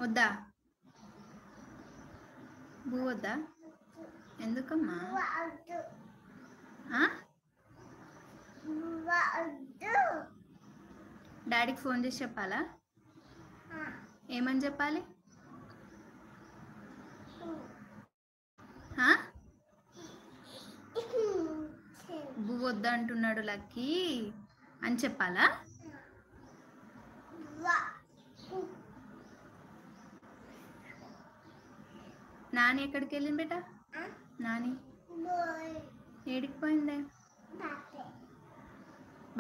వద్దా? బూ వద్దా? ఎందుకమ్మా? డాడీకి ఫోన్ చేసి చెప్పాలా? ఏమని చెప్పాలి? బూ వద్దా అంటున్నాడు లక్కీ అని చెప్పాలా? నాని ఎక్కడికి వెళ్ళింది బేట? నాని ఏడికి పోయిందే?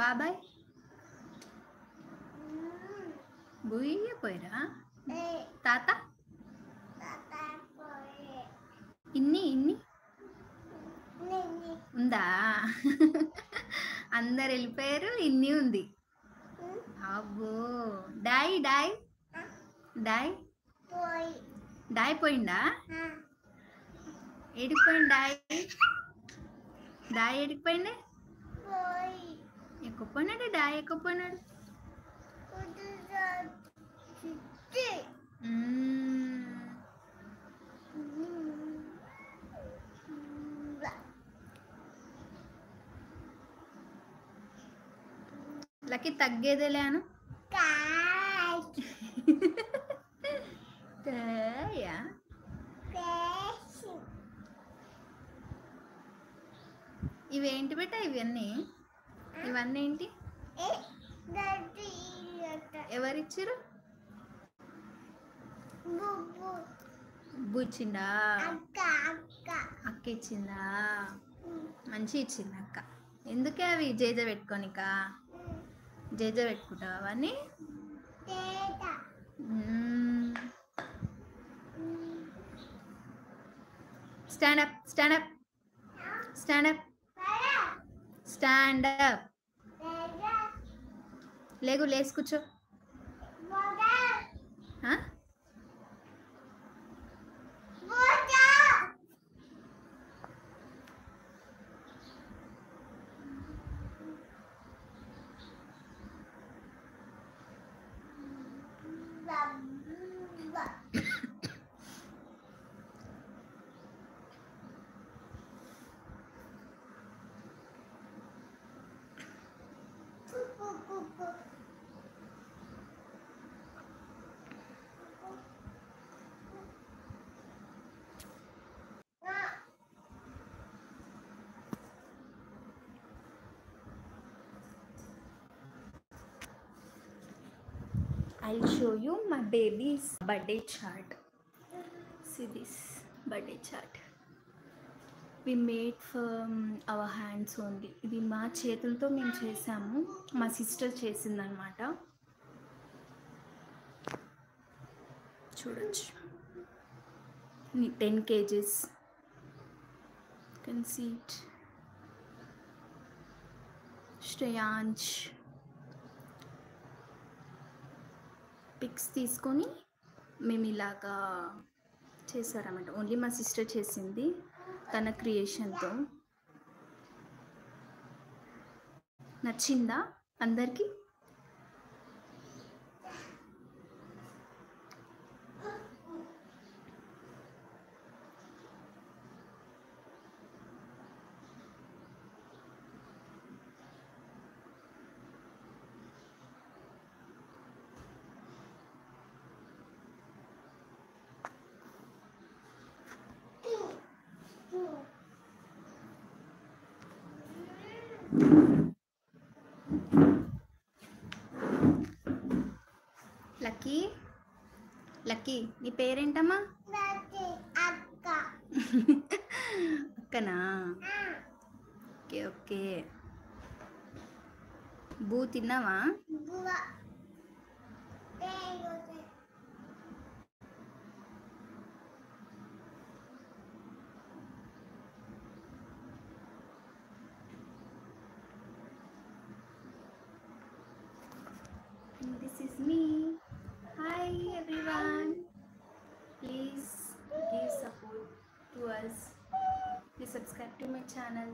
బాబాయ్ బుయ్య పోయిరా? తాత ఇన్ని ఉందా? అందరు వెళ్ళిపోయారు, ఇన్ని ఉంది. అబ్బో డాయ్ డాయ్ డాయ్ డాయ్ పోయిందా? ఏడిపోయింది డాయ్? డాయ్ ఏడిపోయింది? ఎక్కుపోయినాడు డాయ్, ఎక్కుపోయినాడు. లక్కీ తగ్గేదేలే అను. ఇవేంటి బేట? ఇవన్నీ ఏంటి? ఎవరిచ్చారు? బుచ్చిందా? అక్క ఇచ్చిందా? మంచి ఇచ్చింది అక్క. ఎందుకే అవి జేజ పెట్టుకోనిక? జేజ పెట్టుకుంటావా అవన్నీ? Stand up, stand up, stand up, stand up. లేగు, లేచి కూర్చో. I'll show you my baby's birthday chart. See this birthday chart. We made from our hands only. ఇది మా చేతులతో మేము చేసాము. మా సిస్టర్ చేసిందనమాట. చూడొచ్చు. 10 kgs. You can see it. Shreyansh pics తీసుకొని మేము ఇలాగా చేశారన్నమాట. ఓన్లీ మా సిస్టర్ చేసింది తన క్రియేషన్తో. నచ్చిందా అందరికీ? లక్కీ, లక్కీ నీ పేరేంటమ్మా? అక్కనా? Okay okay. బూ తిన్నావా? This is me. Hi everyone. Please give support to us. Please subscribe to my channel.